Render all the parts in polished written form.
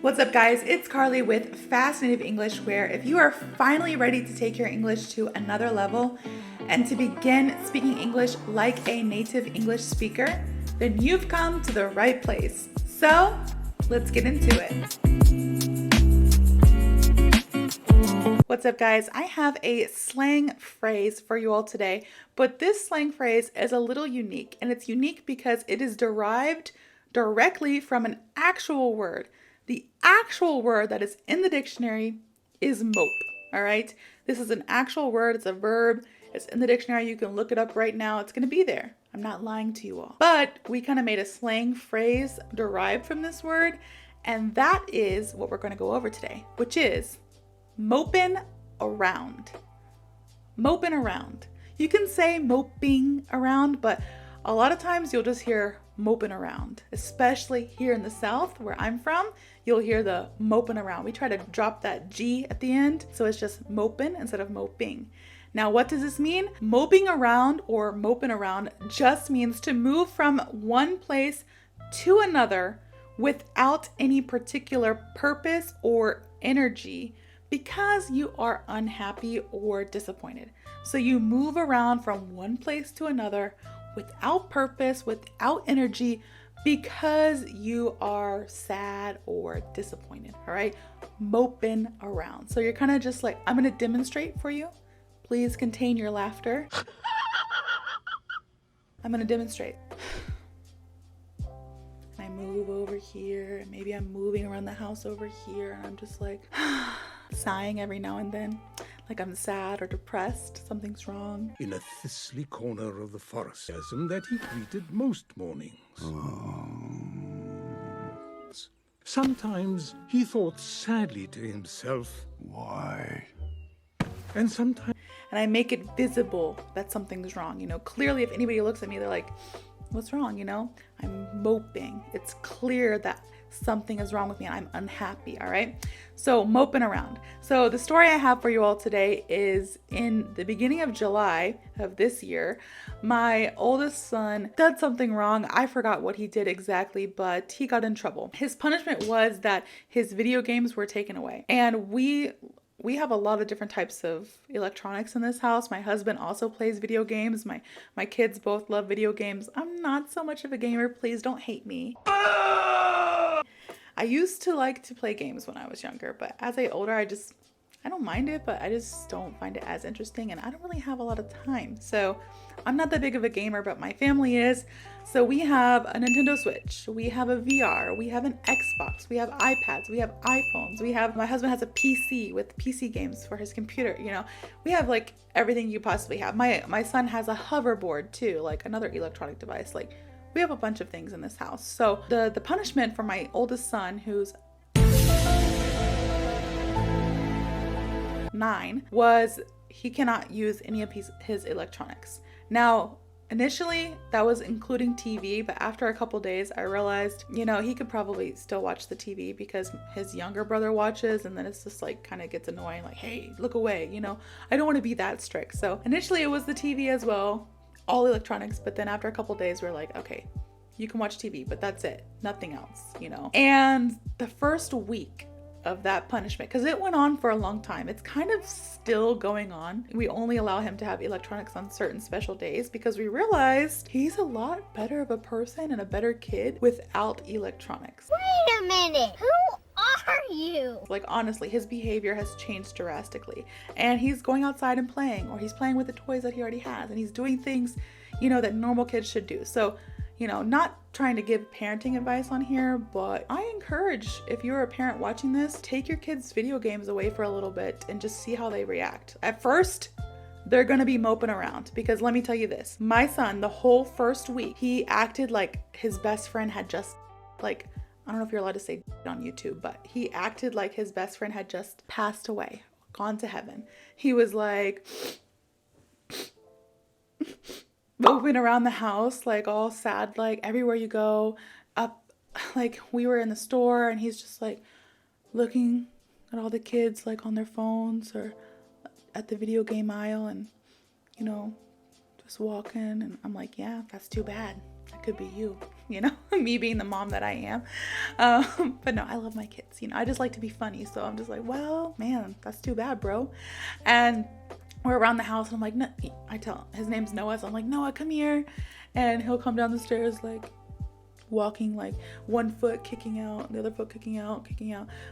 What's up, guys? It's Carly with FasciNATIVE English, where if you are finally ready to take your English to another level and to begin speaking English like a native English speaker, then you've come to the right place. So let's get into it. What's up, guys? I have a slang phrase for you all today, but this slang phrase is a little unique, and it's unique because it is derived directly from an actual word. The actual word that is in the dictionary is mope, all right? This is an actual word. It's a verb. It's in the dictionary. You can look it up right now. It's going to be there. I'm not lying to you all. But we kind of made a slang phrase derived from this word, and that is what we're going to go over today, which is moping around. Moping around. You can say moping around, but a lot of times you'll just hear moping around, especially here in the South where I'm from. You'll hear the moping around. We try to drop that G at the end, so it's just moping instead of moping. Now, what does this mean? Moping around or moping around just means to move from one place to another without any particular purpose or energy because you are unhappy or disappointed. So you move around from one place to another without purpose, without energy, because you are sad or disappointed, all right? Moping around. So you're kind of just like, I'm going to demonstrate for you. Please contain your laughter. I'm going to demonstrate. And I move over here, and maybe I'm moving around the house over here, and I'm just like sighing every now and then. Like I'm sad or depressed, something's wrong. In a thistly corner of the forest, that he greeted most mornings. Sometimes he thought sadly to himself, why? And sometimes... And I make it visible that something's wrong. You know, clearly if anybody looks at me, they're like, what's wrong? You know, I'm moping. It's clear that something is wrong with me and I'm unhappy, all right? So moping around. So the story I have for you all today is in the beginning of July of this year, my oldest son did something wrong. I forgot what he did exactly, but he got in trouble. His punishment was that his video games were taken away. And we have a lot of different types of electronics in this house. My husband also plays video games. My kids both love video games. I'm not so much of a gamer. Please don't hate me. I used to like to play games when I was younger, but as I get older, I don't mind it, but I just don't find it as interesting, and I don't really have a lot of time. So I'm not that big of a gamer, but my family is. So we have a Nintendo Switch, we have a VR, we have an Xbox, we have iPads, we have iPhones, my husband has a PC with PC games for his computer, you know. We have like everything you possibly have. My son has a hoverboard too, like another electronic device. Like, we have a bunch of things in this house. So the punishment for my oldest son, who's 9, was he cannot use any of his electronics. Now, initially that was including TV, but after a couple days I realized, you know, he could probably still watch the TV because his younger brother watches, and then it's just like kind of gets annoying, like, hey, look away, you know. I don't want to be that strict. So initially it was the TV as well, all electronics, but then after a couple days we're like, okay, you can watch TV, but that's it, nothing else, you know. And the first week of that punishment, because it went on for a long time, it's kind of still going on. We only allow him to have electronics on certain special days because we realized he's a lot better of a person and a better kid without electronics. Wait a minute, who are you? Like, honestly, his behavior has changed drastically, and he's going outside and playing, or he's playing with the toys that he already has, and he's doing things, you know, that normal kids should do. So, you know, not trying to give parenting advice on here, but I encourage, if you're a parent watching this, take your kids' video games away for a little bit and just see how they react. At first, they're gonna be moping around, because let me tell you this, my son, the whole first week, he acted like his best friend had just, like, I don't know if you're allowed to say on YouTube, but he acted like his best friend had just passed away, gone to heaven. He was like moving around the house, like all sad, like everywhere you go, up, like we were in the store and he's just like looking at all the kids like on their phones or at the video game aisle, and, you know, just walking, and I'm like, yeah, that's too bad. That could be you. you know, me being the mom that I am. But no, I love my kids. You know, I just like to be funny. So I'm just like, well, man, that's too bad, bro. And we're around the house and I'm like, no, I tell his name's Noah. So I'm like, Noah, come here. And he'll come down the stairs like walking, like one foot kicking out, the other foot kicking out,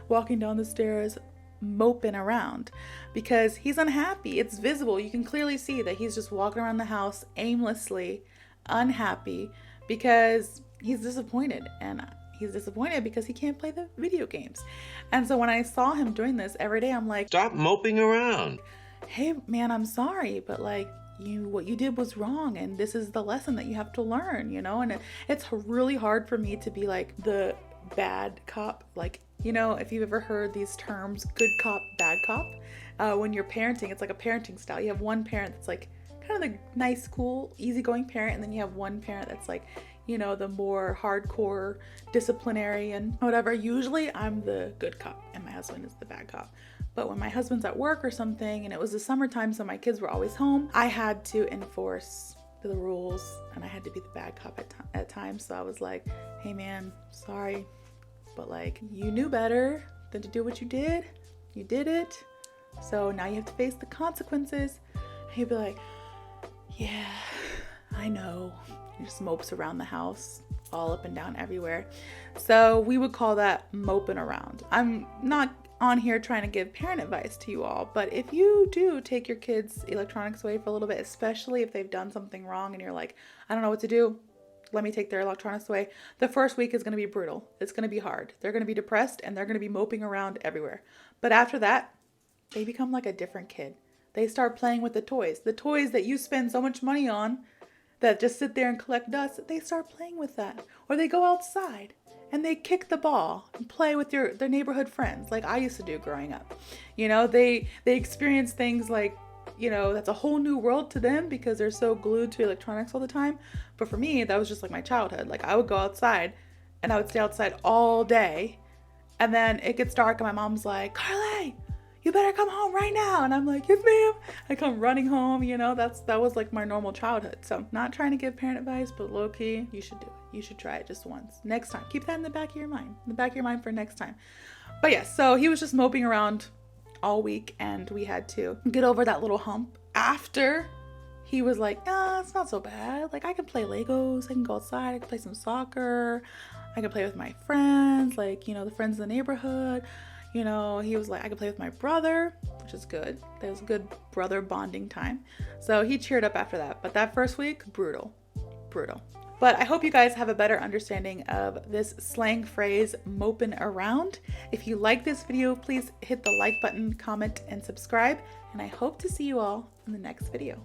walking down the stairs, moping around because he's unhappy. It's visible. You can clearly see that he's just walking around the house aimlessly, unhappy because he's disappointed. And he's disappointed because he can't play the video games. And so when I saw him doing this every day, I'm like, stop moping around. Hey man, I'm sorry, but like what you did was wrong, and this is the lesson that you have to learn, you know. And it's really hard for me to be like the bad cop. Like, you know, if you've ever heard these terms, good cop, bad cop, when you're parenting, it's like a parenting style. You have one parent that's like kind of the nice, cool, easygoing parent, and then you have one parent that's like, you know, the more hardcore disciplinary and whatever. Usually I'm the good cop and my husband is the bad cop. But when my husband's at work or something, and it was the summertime, so my kids were always home, I had to enforce the rules and I had to be the bad cop at times. So I was like, hey man, sorry, but like, you knew better than to do what you did. You did it. So now you have to face the consequences. And he'd be like, yeah, I know. He just mopes around the house, all up and down everywhere. So we would call that moping around. I'm not on here trying to give parent advice to you all, but if you do take your kids' electronics away for a little bit, especially if they've done something wrong and you're like, I don't know what to do, let me take their electronics away. The first week is going to be brutal. It's going to be hard. They're going to be depressed and they're going to be moping around everywhere. But after that, they become like a different kid. They start playing with the toys that you spend so much money on that just sit there and collect dust. They start playing with that, or they go outside and they kick the ball and play with their neighborhood friends like I used to do growing up. You know, they experience things like, you know, that's a whole new world to them because they're so glued to electronics all the time. But for me, that was just like my childhood. Like I would go outside and I would stay outside all day, and then it gets dark and my mom's like, Carley, you better come home right now. And I'm like, yes ma'am. I come running home, you know. That was like my normal childhood. So not trying to give parent advice, but low key, you should do it. You should try it just once. Next time. Keep that in the back of your mind. For next time. But yeah, so he was just moping around all week and we had to get over that little hump. After he was like, it's not so bad. Like I can play Legos, I can go outside, I can play some soccer, I can play with my friends, like, you know, the friends in the neighborhood. You know, he was like, I could play with my brother, which is good. That was a good brother bonding time. So he cheered up after that. But that first week, brutal. But I hope you guys have a better understanding of this slang phrase, moping around. If you like this video, please hit the like button, comment, and subscribe. And I hope to see you all in the next video.